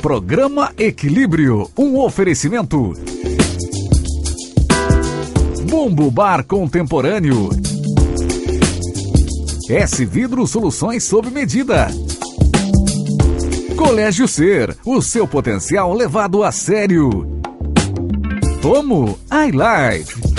Programa Equilíbrio, um oferecimento. Bumbo Bar Contemporâneo. S Vidro Soluções sob medida. Colégio Ser, o seu potencial levado a sério. Tomo iLife.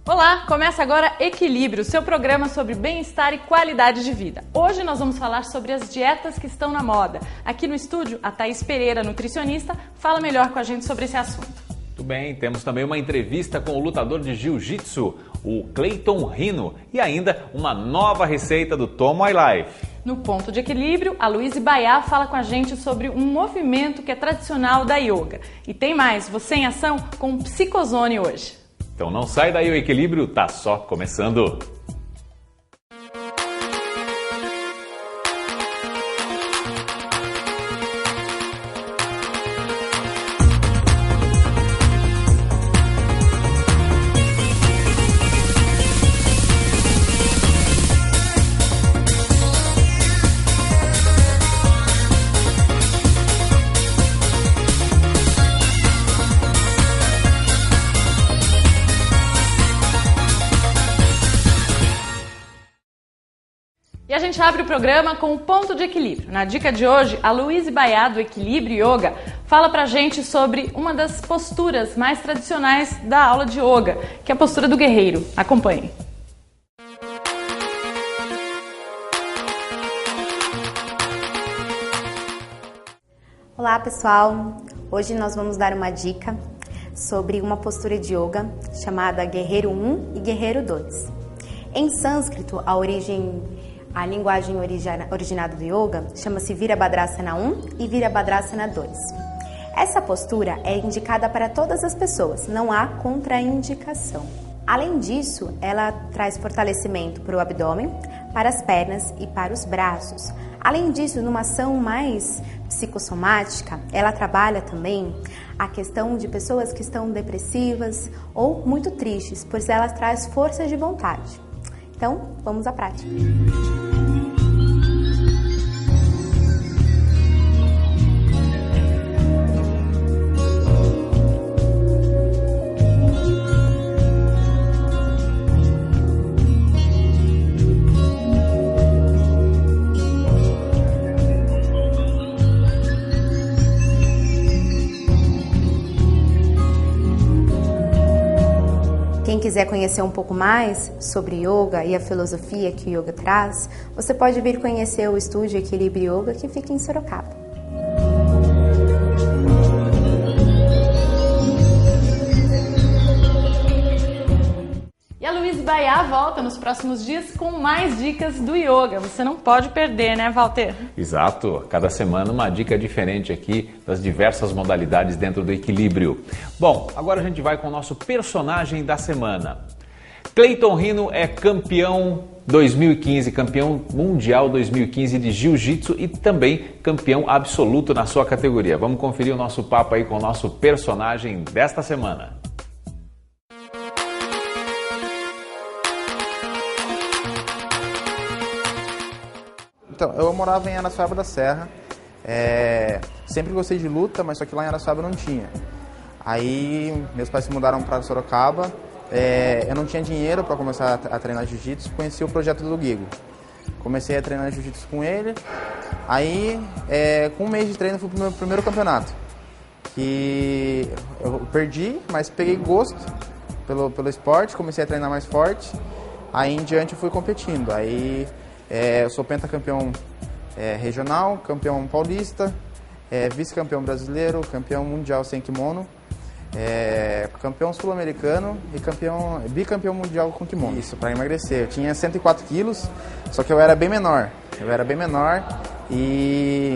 Olá, começa agora Equilíbrio, seu programa sobre bem-estar e qualidade de vida. Hoje nós vamos falar sobre as dietas que estão na moda. Aqui no estúdio, a Thaís Pereira, nutricionista, fala melhor com a gente sobre esse assunto. Muito bem, temos também uma entrevista com o lutador de jiu-jitsu, o Cleiton Rino, e ainda uma nova receita do Tomo iLife. No Ponto de Equilíbrio, a Luísa Baiá fala com a gente sobre um movimento que é tradicional da yoga. E tem mais, você em ação com o Psicozone hoje. Então não sai daí, o Equilíbrio tá só começando. E a gente abre o programa com o Ponto de Equilíbrio. Na dica de hoje, a Luísa Baiá, do Equilíbrio Yoga, fala pra gente sobre uma das posturas mais tradicionais da aula de yoga, que é a postura do guerreiro. Acompanhe. Olá pessoal, hoje nós vamos dar uma dica sobre uma postura de yoga chamada Guerreiro 1 e Guerreiro 2. Em sânscrito, a linguagem originada do yoga chama-se Virabhadrasana 1 e Virabhadrasana 2. Essa postura é indicada para todas as pessoas, não há contraindicação. Além disso, ela traz fortalecimento para o abdômen, para as pernas e para os braços. Além disso, numa ação mais psicossomática, ela trabalha também a questão de pessoas que estão depressivas ou muito tristes, pois ela traz força de vontade. Então, vamos à prática. Quem quiser conhecer um pouco mais sobre yoga e a filosofia que o yoga traz, você pode vir conhecer o estúdio Equilíbrio Yoga, que fica em Sorocaba. E a Luísa Baiá volta nos próximos dias com mais dicas do yoga. Você não pode perder, né, Walter? Exato, cada semana uma dica diferente aqui das diversas modalidades dentro do equilíbrio. Bom, agora a gente vai com o nosso personagem da semana. Cleiton Rino é campeão 2015, campeão mundial 2015 de jiu-jitsu e também campeão absoluto na sua categoria. Vamos conferir o nosso papo aí com o nosso personagem desta semana. Então, eu morava em Araçuaba da Serra, sempre gostei de luta, mas só que lá em Araçuaba não tinha. Aí meus pais se mudaram para Sorocaba, eu não tinha dinheiro para começar a treinar jiu-jitsu, conheci o projeto do Guigo. Comecei a treinar jiu-jitsu com ele, aí com um mês de treino fui pro meu primeiro campeonato. Que eu perdi, mas peguei gosto pelo esporte, comecei a treinar mais forte, aí em diante eu fui competindo. Aí eu sou pentacampeão regional, campeão paulista, vice-campeão brasileiro, campeão mundial sem kimono, campeão sul-americano e bicampeão mundial com kimono. Isso, para emagrecer. Eu tinha 104 quilos, só que eu era bem menor. E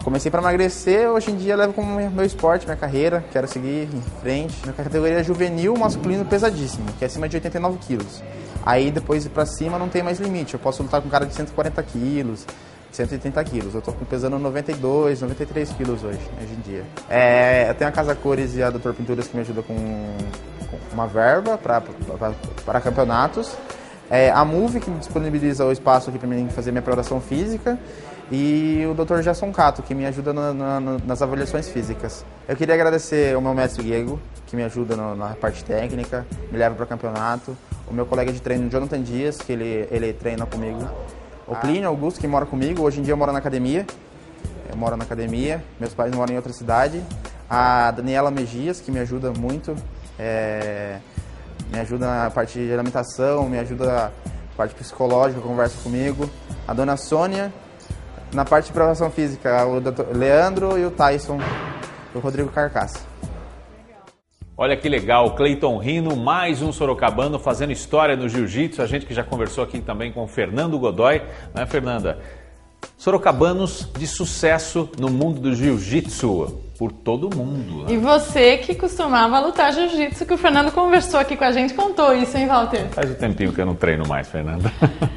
comecei para emagrecer. Hoje em dia eu levo como meu esporte, minha carreira, quero seguir em frente. Minha categoria é juvenil masculino pesadíssimo, que é acima de 89 quilos. Aí depois para cima não tem mais limite, eu posso lutar com um cara de 140 quilos, 180 quilos. Eu tô pesando 92, 93 quilos hoje em dia. Eu tenho a Casa Cores e a Dr. Pinturas que me ajuda com uma verba para campeonatos. A MUV, que me disponibiliza o espaço aqui para mim fazer minha preparação física, e o Dr. Gerson Cato, que me ajuda nas avaliações físicas. Eu queria agradecer ao meu mestre Diego, que me ajuda na parte técnica, me leva para o campeonato, o meu colega de treino, Jonathan Dias, que ele treina comigo, o Plínio Augusto, que mora comigo, hoje em dia eu moro na academia, meus pais moram em outra cidade, a Daniela Megias, que me ajuda muito, me ajuda na parte de alimentação, me ajuda na parte psicológica, conversa comigo. A dona Sônia, na parte de preparação física, o Dr. Leandro e o Tyson, e o Rodrigo Carcaça. Olha que legal, Cleiton Rino, mais um sorocabano fazendo história no jiu-jitsu. A gente que já conversou aqui também com o Fernando Godoy, né, Fernanda? Sorocabanos de sucesso no mundo do jiu-jitsu, por todo mundo. Né? E você que costumava lutar jiu-jitsu, que o Fernando conversou aqui com a gente, contou isso, hein, Walter? Faz um tempinho que eu não treino mais, Fernanda.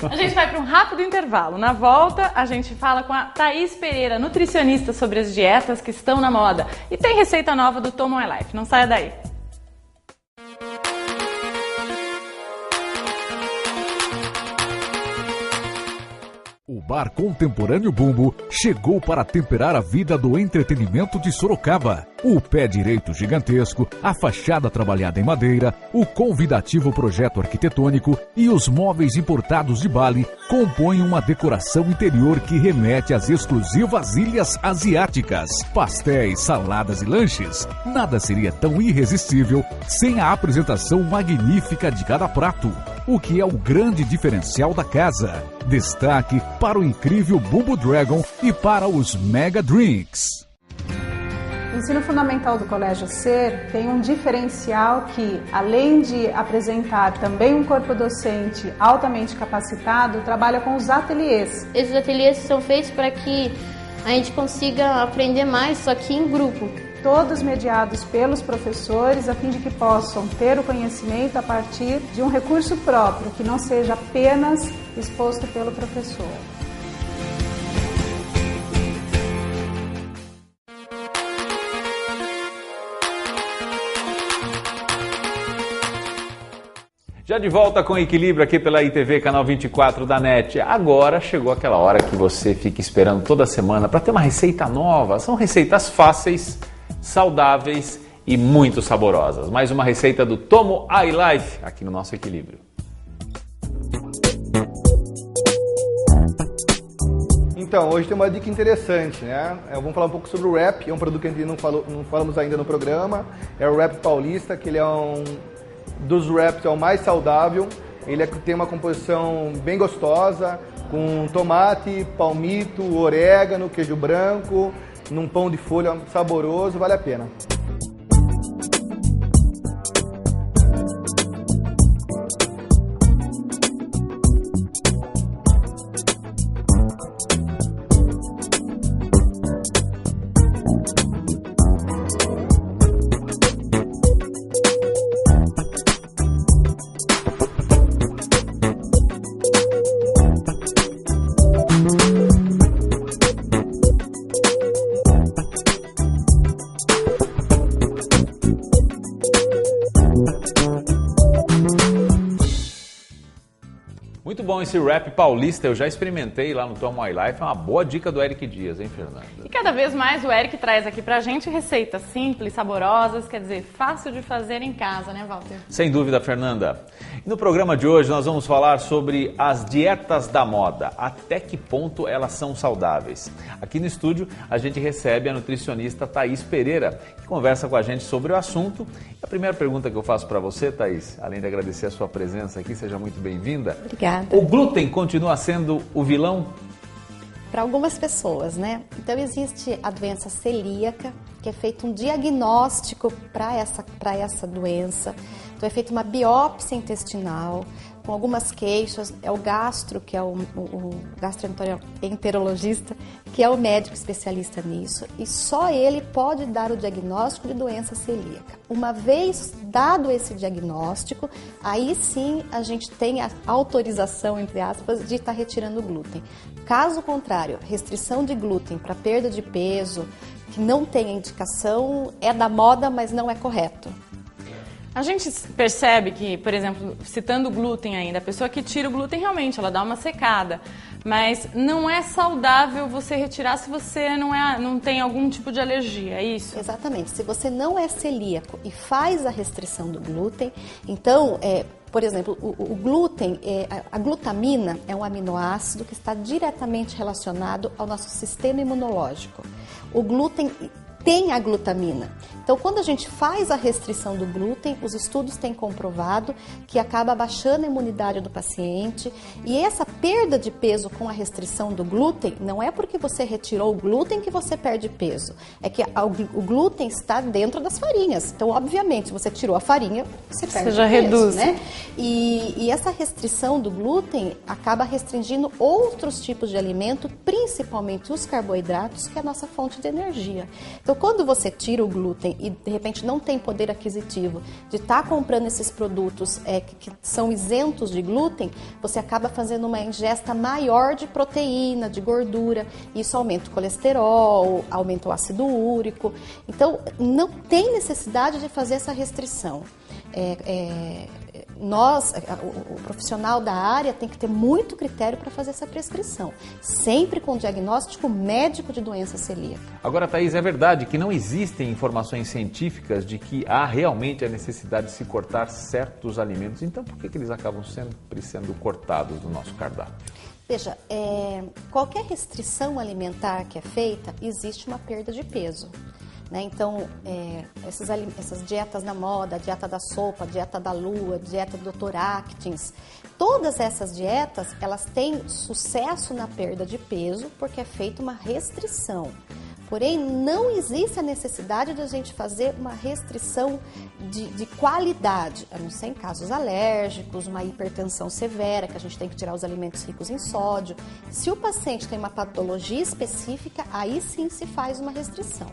A gente vai para um rápido intervalo. Na volta, a gente fala com a Thaís Pereira, nutricionista, sobre as dietas que estão na moda. E tem receita nova do Tomo My Life. Não saia daí. O Bar Contemporâneo Bumbo chegou para temperar a vida do entretenimento de Sorocaba. O pé direito gigantesco, a fachada trabalhada em madeira, o convidativo projeto arquitetônico e os móveis importados de Bali compõem uma decoração interior que remete às exclusivas ilhas asiáticas. Pastéis, saladas e lanches, nada seria tão irresistível sem a apresentação magnífica de cada prato, o que é o grande diferencial da casa. Destaque para o incrível Bumbo Dragon e para os Mega Drinks. O ensino fundamental do Colégio Ser tem um diferencial que, além de apresentar também um corpo docente altamente capacitado, trabalha com os ateliês. Esses ateliês são feitos para que a gente consiga aprender mais, só que em grupo. Todos mediados pelos professores, a fim de que possam ter o conhecimento a partir de um recurso próprio, que não seja apenas exposto pelo professor. Já de volta com Equilíbrio aqui pela ITV, canal 24 da NET. Agora chegou aquela hora que você fica esperando toda semana para ter uma receita nova. São receitas fáceis, saudáveis e muito saborosas. Mais uma receita do Tomo My Life aqui no nosso Equilíbrio. Então, hoje tem uma dica interessante, né? Vamos falar um pouco sobre o wrap. É um produto que a gente não falamos ainda no programa. É o wrap paulista, que ele é dos wraps é o mais saudável. Ele tem uma composição bem gostosa, com tomate, palmito, orégano, queijo branco, num pão de folha saboroso, vale a pena. Muito bom esse wrap paulista, eu já experimentei lá no Tomo My Life, é uma boa dica do Eric Dias, hein, Fernanda? E cada vez mais o Eric traz aqui pra gente receitas simples, saborosas, quer dizer, fácil de fazer em casa, né, Walter? Sem dúvida, Fernanda. E no programa de hoje nós vamos falar sobre as dietas da moda, até que ponto elas são saudáveis. Aqui no estúdio a gente recebe a nutricionista Thaís Pereira, que conversa com a gente sobre o assunto. E a primeira pergunta que eu faço para você, Thaís, além de agradecer a sua presença aqui, seja muito bem-vinda. Obrigada. O glúten continua sendo o vilão? Para algumas pessoas, né? Então existe a doença celíaca, que é feito um diagnóstico para essa doença. Então é feita uma biópsia intestinal, com algumas queixas. É o gastro, que é o gastroenterologista, que é o médico especialista nisso, e só ele pode dar o diagnóstico de doença celíaca. Uma vez dado esse diagnóstico, aí sim a gente tem a autorização, entre aspas, de estar retirando o glúten. Caso contrário, restrição de glúten para perda de peso, que não tem indicação, é da moda, mas não é correto. A gente percebe que, por exemplo, citando o glúten ainda, a pessoa que tira o glúten realmente, ela dá uma secada. Mas não é saudável você retirar se você não tem algum tipo de alergia, é isso? Exatamente. Se você não é celíaco e faz a restrição do glúten, então, por exemplo, o glúten, a glutamina é um aminoácido que está diretamente relacionado ao nosso sistema imunológico. O glúten tem a glutamina. Então, quando a gente faz a restrição do glúten, os estudos têm comprovado que acaba abaixando a imunidade do paciente. E essa perda de peso com a restrição do glúten, não é porque você retirou o glúten que você perde peso. É que o glúten está dentro das farinhas. Então, obviamente, se você tirou a farinha, você perde peso, reduz, né? E essa restrição do glúten acaba restringindo outros tipos de alimento, principalmente os carboidratos, que é a nossa fonte de energia. Então, quando você tira o glúten e de repente não tem poder aquisitivo de estar comprando esses produtos que são isentos de glúten, você acaba fazendo uma ingesta maior de proteína, de gordura. Isso aumenta o colesterol, aumenta o ácido úrico. Então, não tem necessidade de fazer essa restrição. O profissional da área tem que ter muito critério para fazer essa prescrição, sempre com diagnóstico médico de doença celíaca. Agora, Thaís, é verdade que não existem informações científicas de que há realmente a necessidade de se cortar certos alimentos. Então, por que eles acabam sempre sendo cortados do nosso cardápio? Veja, qualquer restrição alimentar que é feita, existe uma perda de peso. Então, essas dietas na moda, a dieta da sopa, a dieta da lua, a dieta do Dr. Atkins, todas essas dietas, elas têm sucesso na perda de peso porque é feita uma restrição. Porém, não existe a necessidade de a gente fazer uma restrição de qualidade, a não ser em casos alérgicos, uma hipertensão severa, que a gente tem que tirar os alimentos ricos em sódio. Se o paciente tem uma patologia específica, aí sim se faz uma restrição.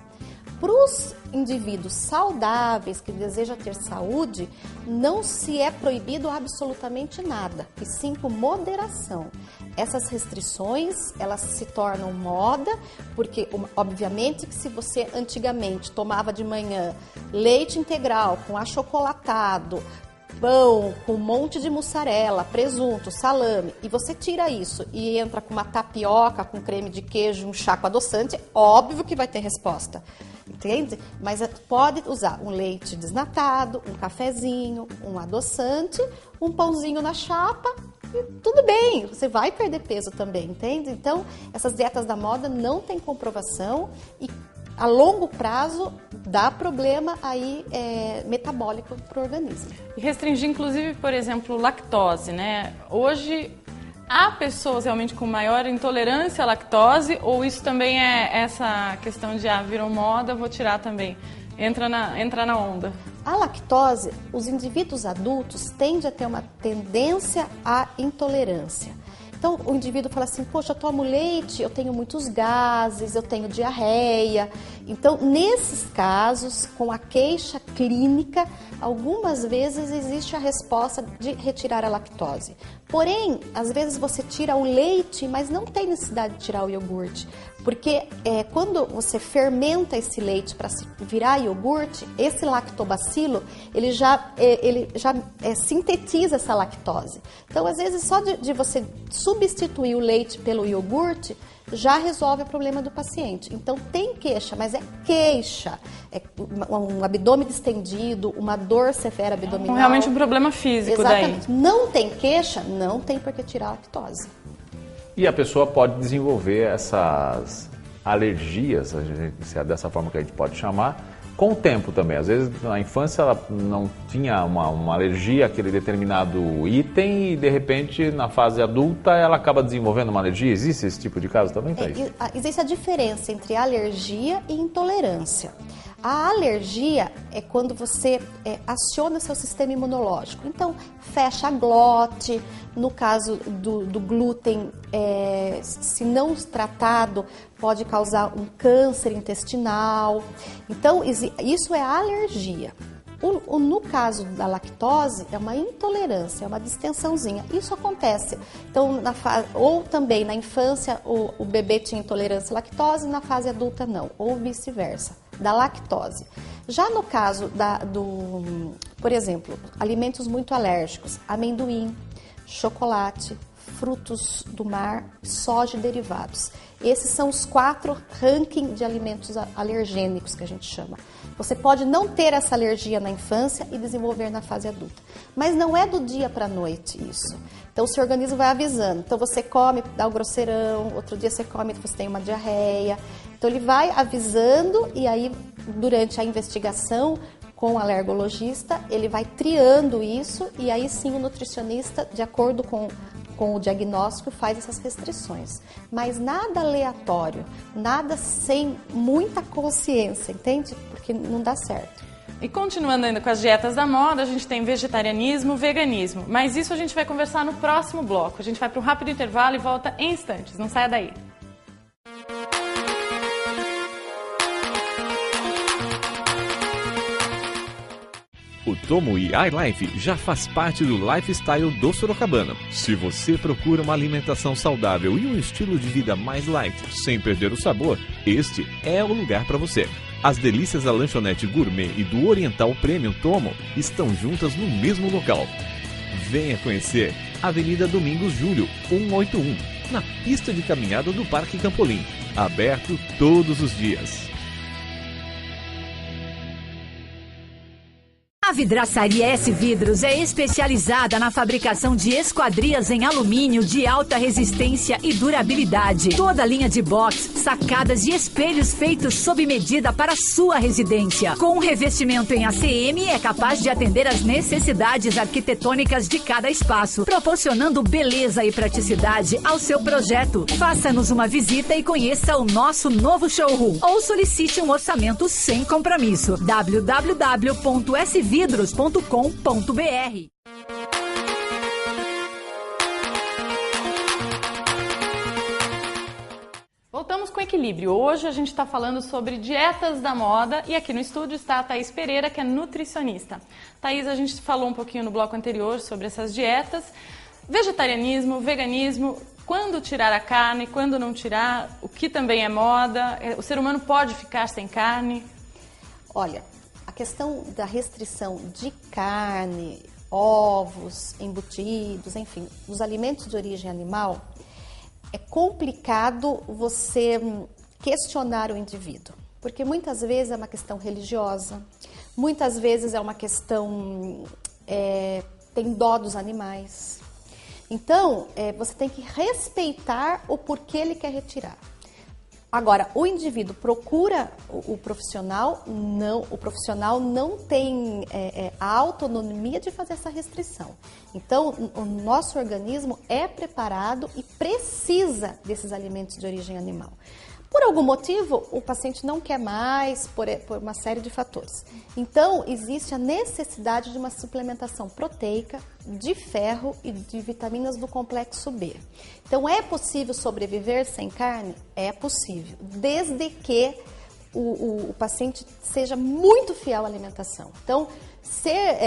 Para os indivíduos saudáveis que desejam ter saúde, não se é proibido absolutamente nada, e sim com moderação. Essas restrições, elas se tornam moda, porque obviamente que se você antigamente tomava de manhã leite integral com achocolatado, pão com um monte de mussarela, presunto, salame, e você tira isso e entra com uma tapioca, com creme de queijo, um chá com adoçante, óbvio que vai ter resposta. Entende? Mas pode usar um leite desnatado, um cafezinho, um adoçante, um pãozinho na chapa e tudo bem, você vai perder peso também, entende? Então, essas dietas da moda não tem comprovação e a longo prazo dá problema aí metabólico para o organismo. E restringir, inclusive, por exemplo, lactose, né? Hoje há pessoas realmente com maior intolerância à lactose ou isso também é essa questão de virou moda, vou tirar também? Entra na onda. A lactose, os indivíduos adultos tendem a ter uma tendência à intolerância. Então, o indivíduo fala assim, poxa, eu tomo leite, eu tenho muitos gases, eu tenho diarreia. Então, nesses casos, com a queixa clínica, algumas vezes existe a resposta de retirar a lactose. Porém, às vezes você tira o leite, mas não tem necessidade de tirar o iogurte. Porque quando você fermenta esse leite para virar iogurte, esse lactobacilo, ele já sintetiza essa lactose. Então, às vezes, só de você substituir o leite pelo iogurte, já resolve o problema do paciente. Então, tem queixa, mas é queixa. É um abdômen distendido, uma dor severa abdominal. Realmente um problema físico. Exatamente. Daí. Não tem queixa, não tem por que tirar a lactose. E a pessoa pode desenvolver essas alergias, se é dessa forma que a gente pode chamar, com o tempo também. Às vezes, na infância, ela não tinha uma alergia àquele determinado item e, de repente, na fase adulta, ela acaba desenvolvendo uma alergia. Existe esse tipo de caso também, Thaís? Existe a diferença entre alergia e intolerância. A alergia é quando você aciona seu sistema imunológico. Então, fecha a glote. No caso do glúten, se não tratado, pode causar um câncer intestinal. Então, isso é alergia. No caso da lactose, é uma intolerância, é uma distensãozinha. Isso acontece. Então, ou também na infância, o bebê tinha intolerância à lactose, na fase adulta não, ou vice-versa. da lactose. Já no caso por exemplo, alimentos muito alérgicos, amendoim, chocolate, frutos do mar, soja e derivados. Esses são os 4 rankings de alimentos alergênicos que a gente chama. Você pode não ter essa alergia na infância e desenvolver na fase adulta. Mas não é do dia para a noite isso. Então o seu organismo vai avisando. Então você come, dá o grosseirão, outro dia você come, você tem uma diarreia. Então ele vai avisando e aí durante a investigação com o alergologista, ele vai triando isso e aí sim o nutricionista, de acordo com o diagnóstico, faz essas restrições. Mas nada aleatório, nada sem muita consciência, entende? Porque não dá certo. E continuando ainda com as dietas da moda, a gente tem vegetarianismo, veganismo. Mas isso a gente vai conversar no próximo bloco. A gente vai para um rápido intervalo e volta em instantes. Não saia daí. O Tomo e iLife já faz parte do lifestyle do sorocabano. Se você procura uma alimentação saudável e um estilo de vida mais light, sem perder o sabor, este é o lugar para você. As delícias da lanchonete gourmet e do Oriental Premium Tomo estão juntas no mesmo local. Venha conhecer Avenida Domingos Júlio, 181, na pista de caminhada do Parque Campolim. Aberto todos os dias. A Vidraçaria S Vidros é especializada na fabricação de esquadrias em alumínio de alta resistência e durabilidade. Toda a linha de box, sacadas e espelhos feitos sob medida para sua residência. Com revestimento em ACM, é capaz de atender às necessidades arquitetônicas de cada espaço, proporcionando beleza e praticidade ao seu projeto. Faça-nos uma visita e conheça o nosso novo showroom ou solicite um orçamento sem compromisso. www.svidros.com.br. Voltamos com equilíbrio. Hoje a gente está falando sobre dietas da moda e aqui no estúdio está a Thaís Pereira, que é nutricionista. Thaís, a gente falou um pouquinho no bloco anterior sobre essas dietas. Vegetarianismo, veganismo, quando tirar a carne, quando não tirar, o que também é moda, o ser humano pode ficar sem carne? Olha, a questão da restrição de carne, ovos, embutidos, enfim, os alimentos de origem animal, é complicado você questionar o indivíduo, porque muitas vezes é uma questão religiosa, muitas vezes é uma questão, tem dó dos animais. Então, você tem que respeitar o porquê ele quer retirar. Agora, o indivíduo procura o profissional não tem a autonomia de fazer essa restrição. Então, o nosso organismo é preparado e precisa desses alimentos de origem animal. Por algum motivo, o paciente não quer mais, por uma série de fatores. Então, existe a necessidade de uma suplementação proteica, de ferro e de vitaminas do complexo B. Então, é possível sobreviver sem carne? É possível, desde que o paciente seja muito fiel à alimentação. Então, ser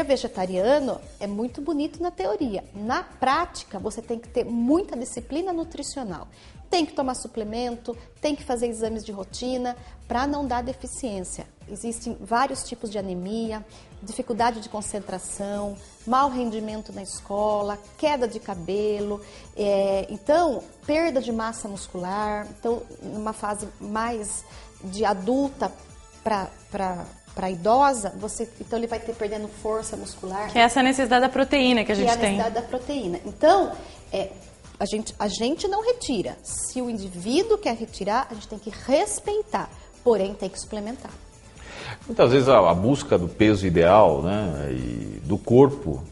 vegetariano é muito bonito na teoria. Na prática, você tem que ter muita disciplina nutricional. Tem que tomar suplemento, tem que fazer exames de rotina para não dar deficiência. Existem vários tipos de anemia, dificuldade de concentração, mau rendimento na escola, queda de cabelo, então perda de massa muscular. Então, numa fase mais de adulta para idosa, então ele vai ter perdendo força muscular. Que é essa necessidade da proteína que a gente tem. Que é a necessidade da proteína. Então, a gente não retira. Se o indivíduo quer retirar, a gente tem que respeitar, porém tem que suplementar. Muitas vezes a busca do peso ideal, né, e do corpo,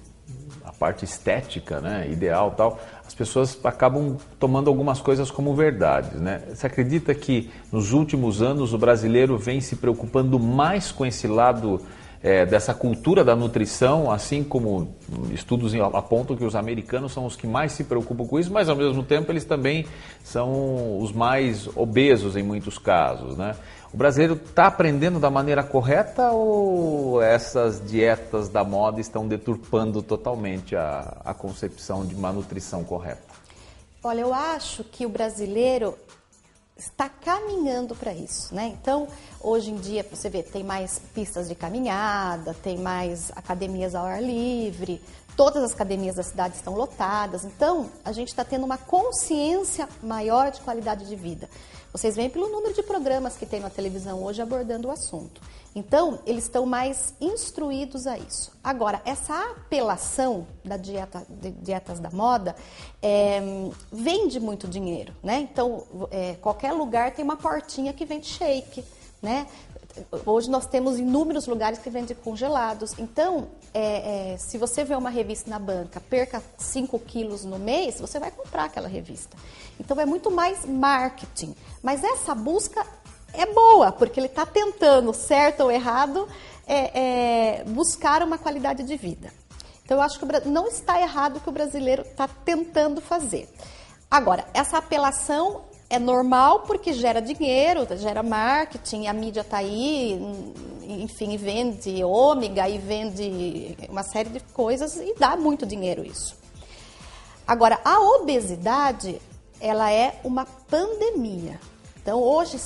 a parte estética, né, ideal e tal, as pessoas acabam tomando algumas coisas como verdades, né? Você acredita que nos últimos anos o brasileiro vem se preocupando mais com esse lado dessa cultura da nutrição, assim como estudos apontam que os americanos são os que mais se preocupam com isso, mas ao mesmo tempo eles também são os mais obesos em muitos casos, né? O brasileiro está aprendendo da maneira correta ou essas dietas da moda estão deturpando totalmente a concepção de uma nutrição correta? Olha, eu acho que o brasileiro está caminhando para isso, né? Então, hoje em dia, você vê, tem mais pistas de caminhada, tem mais academias ao ar livre, todas as academias da cidade estão lotadas. Então, a gente está tendo uma consciência maior de qualidade de vida. Vocês veem pelo número de programas que tem na televisão hoje abordando o assunto. Então, eles estão mais instruídos a isso. Agora, essa apelação da dietas da moda vende muito dinheiro, né? Então, qualquer lugar tem uma portinha que vende shake, né? Hoje nós temos inúmeros lugares que vendem congelados. Então, se você vê uma revista na banca, perca 5 quilos no mês, você vai comprar aquela revista. Então, é muito mais marketing. Mas essa busca é boa, porque ele está tentando, certo ou errado, buscar uma qualidade de vida. Então, eu acho que não está errado o que o brasileiro está tentando fazer. Agora, essa apelação é normal porque gera dinheiro, gera marketing, a mídia está aí, enfim, vende ômega e vende uma série de coisas e dá muito dinheiro isso. Agora, a obesidade, ela é uma pandemia. Então, hoje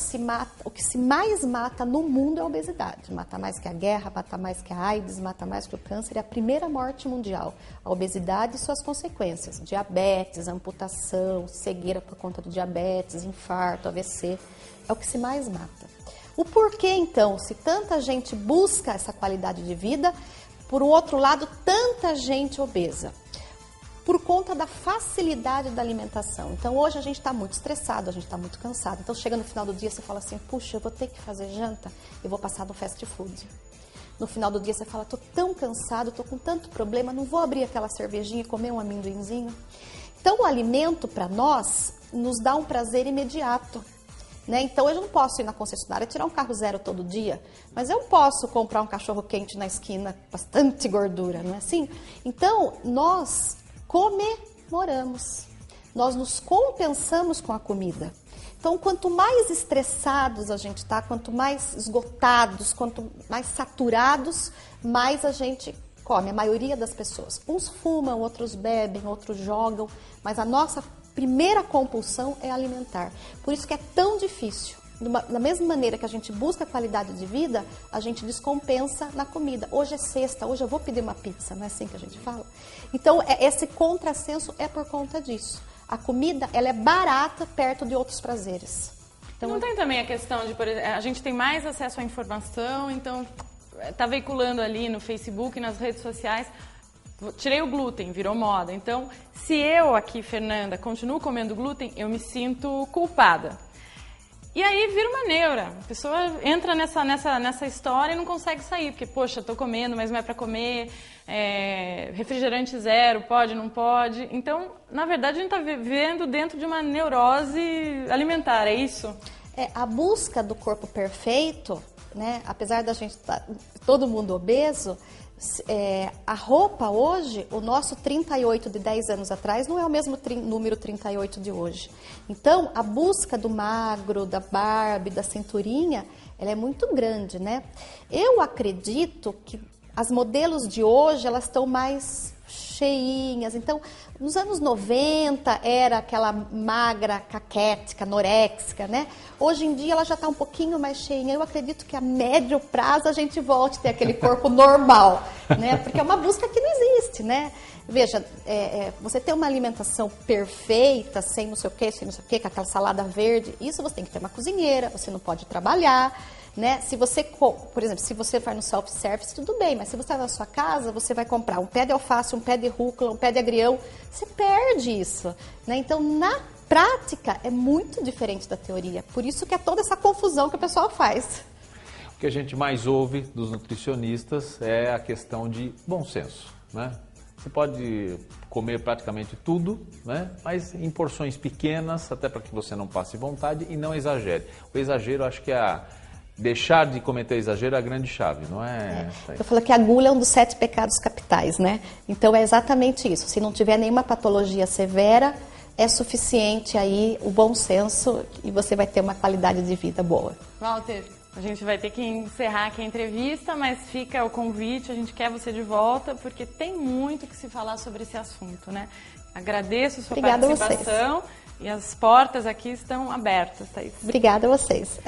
o que se mais mata no mundo é a obesidade. Mata mais que a guerra, mata mais que a AIDS, mata mais que o câncer. É a primeira morte mundial. A obesidade e suas consequências. Diabetes, amputação, cegueira por conta do diabetes, infarto, AVC. É o que se mais mata. O porquê, então, se tanta gente busca essa qualidade de vida, por outro lado, tanta gente obesa? Por conta da facilidade da alimentação. Então, hoje a gente está muito estressado, a gente está muito cansado. Então, chega no final do dia, você fala assim, puxa, eu vou ter que fazer janta, eu vou passar no fast food. No final do dia, você fala, tô tão cansado, tô com tanto problema, não vou abrir aquela cervejinha e comer um amendoinzinho. Então, o alimento, para nós, nos dá um prazer imediato. Né? Então, eu não posso ir na concessionária e tirar um carro zero todo dia, mas eu posso comprar um cachorro quente na esquina, bastante gordura, não é assim? Então, nós comemoramos, nós nos compensamos com a comida. Então, quanto mais estressados a gente está, quanto mais esgotados, quanto mais saturados, mais a gente come, a maioria das pessoas. Uns fumam, outros bebem, outros jogam, mas a nossa primeira compulsão é alimentar. Por isso que é tão difícil. Da mesma maneira que a gente busca qualidade de vida, a gente descompensa na comida. Hoje é sexta, hoje eu vou pedir uma pizza, não é assim que a gente fala? Então, esse contrassenso é por conta disso. A comida, ela é barata perto de outros prazeres. Então, não tem também a questão de, por exemplo, a gente tem mais acesso à informação, então está veiculando ali no Facebook, nas redes sociais, tirei o glúten, virou moda. Então, se eu aqui, Fernanda, continuo comendo glúten, eu me sinto culpada. E aí vira uma neura, a pessoa entra nessa história e não consegue sair, porque, poxa, tô comendo, mas não é para comer, refrigerante zero, pode, não pode. Então, na verdade, a gente está vivendo dentro de uma neurose alimentar, é isso? A busca do corpo perfeito, né? Apesar da gente estar todo mundo obeso, a roupa hoje, o nosso 38 de 10 anos atrás não é o mesmo número 38 de hoje. Então, a busca do magro, da Barbie, da cinturinha, ela é muito grande, né? Eu acredito que as modelos de hoje, elas estão mais cheinhas. Então, nos anos 90 era aquela magra, caquética, anoréxica, né? Hoje em dia ela já está um pouquinho mais cheinha. Eu acredito que a médio prazo a gente volte a ter aquele corpo normal, né? Porque é uma busca que não existe, né? Veja, você ter uma alimentação perfeita, sem não sei o quê, com aquela salada verde, isso você tem que ter uma cozinheira, você não pode trabalhar, né? Se você, por exemplo, se você vai no self-service, tudo bem, mas se você vai na sua casa, você vai comprar um pé de alface, um pé de rúcula, um pé de agrião, você perde isso, né? Então, na prática, é muito diferente da teoria. Por isso que é toda essa confusão que o pessoal faz. O que a gente mais ouve dos nutricionistas é a questão de bom senso, né? Você pode comer praticamente tudo, né? Mas em porções pequenas, até para que você não passe vontade e não exagere. O exagero, acho que deixar de cometer exagero é a grande chave, não é? Eu falo que a gula é um dos 7 pecados capitais, né? Então é exatamente isso. Se não tiver nenhuma patologia severa, é suficiente aí o bom senso e você vai ter uma qualidade de vida boa. Walter, a gente vai ter que encerrar aqui a entrevista, mas fica o convite, a gente quer você de volta, porque tem muito que se falar sobre esse assunto, né? Agradeço a sua participação. E as portas aqui estão abertas, Thaís. Obrigada a vocês.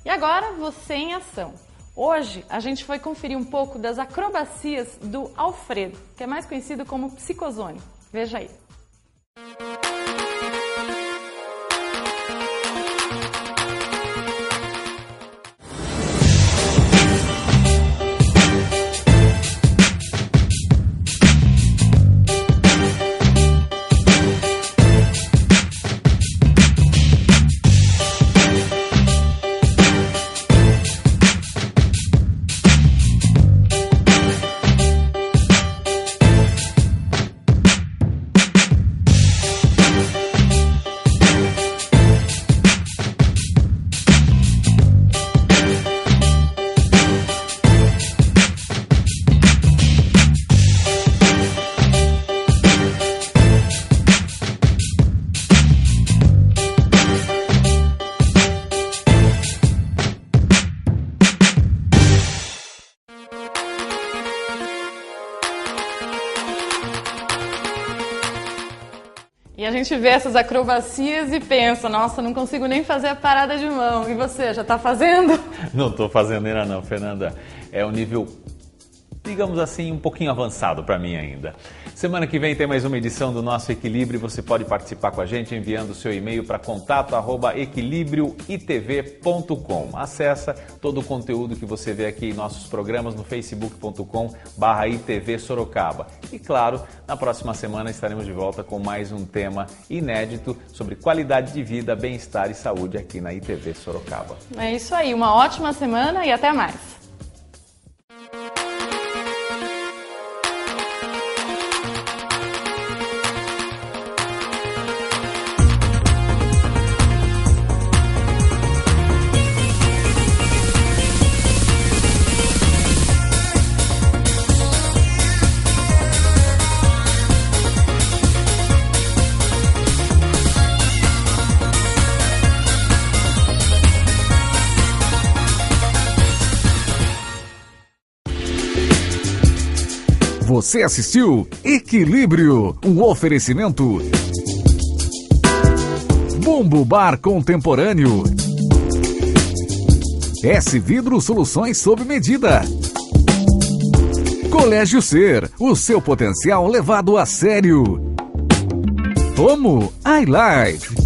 E agora, você em ação. Hoje, a gente foi conferir um pouco das acrobacias do Alfredo, que é mais conhecido como Psicozone. Veja aí. E a gente vê essas acrobacias e pensa, nossa, não consigo nem fazer a parada de mão. E você, já está fazendo? Não estou fazendo ainda não, Fernanda. É um nível, digamos assim, um pouquinho avançado para mim ainda. Semana que vem tem mais uma edição do Nosso Equilíbrio. Você pode participar com a gente enviando o seu e-mail para contato@equilibrioitv.com. Acessa todo o conteúdo que você vê aqui em nossos programas no facebook.com/ITV Sorocaba. E claro, na próxima semana estaremos de volta com mais um tema inédito sobre qualidade de vida, bem-estar e saúde aqui na ITV Sorocaba. É isso aí, uma ótima semana e até mais. Você assistiu Equilíbrio, um oferecimento Bumbo Bar Contemporâneo, S Vidro Soluções sob medida, Colégio Ser, o seu potencial levado a sério, Tomo iLife.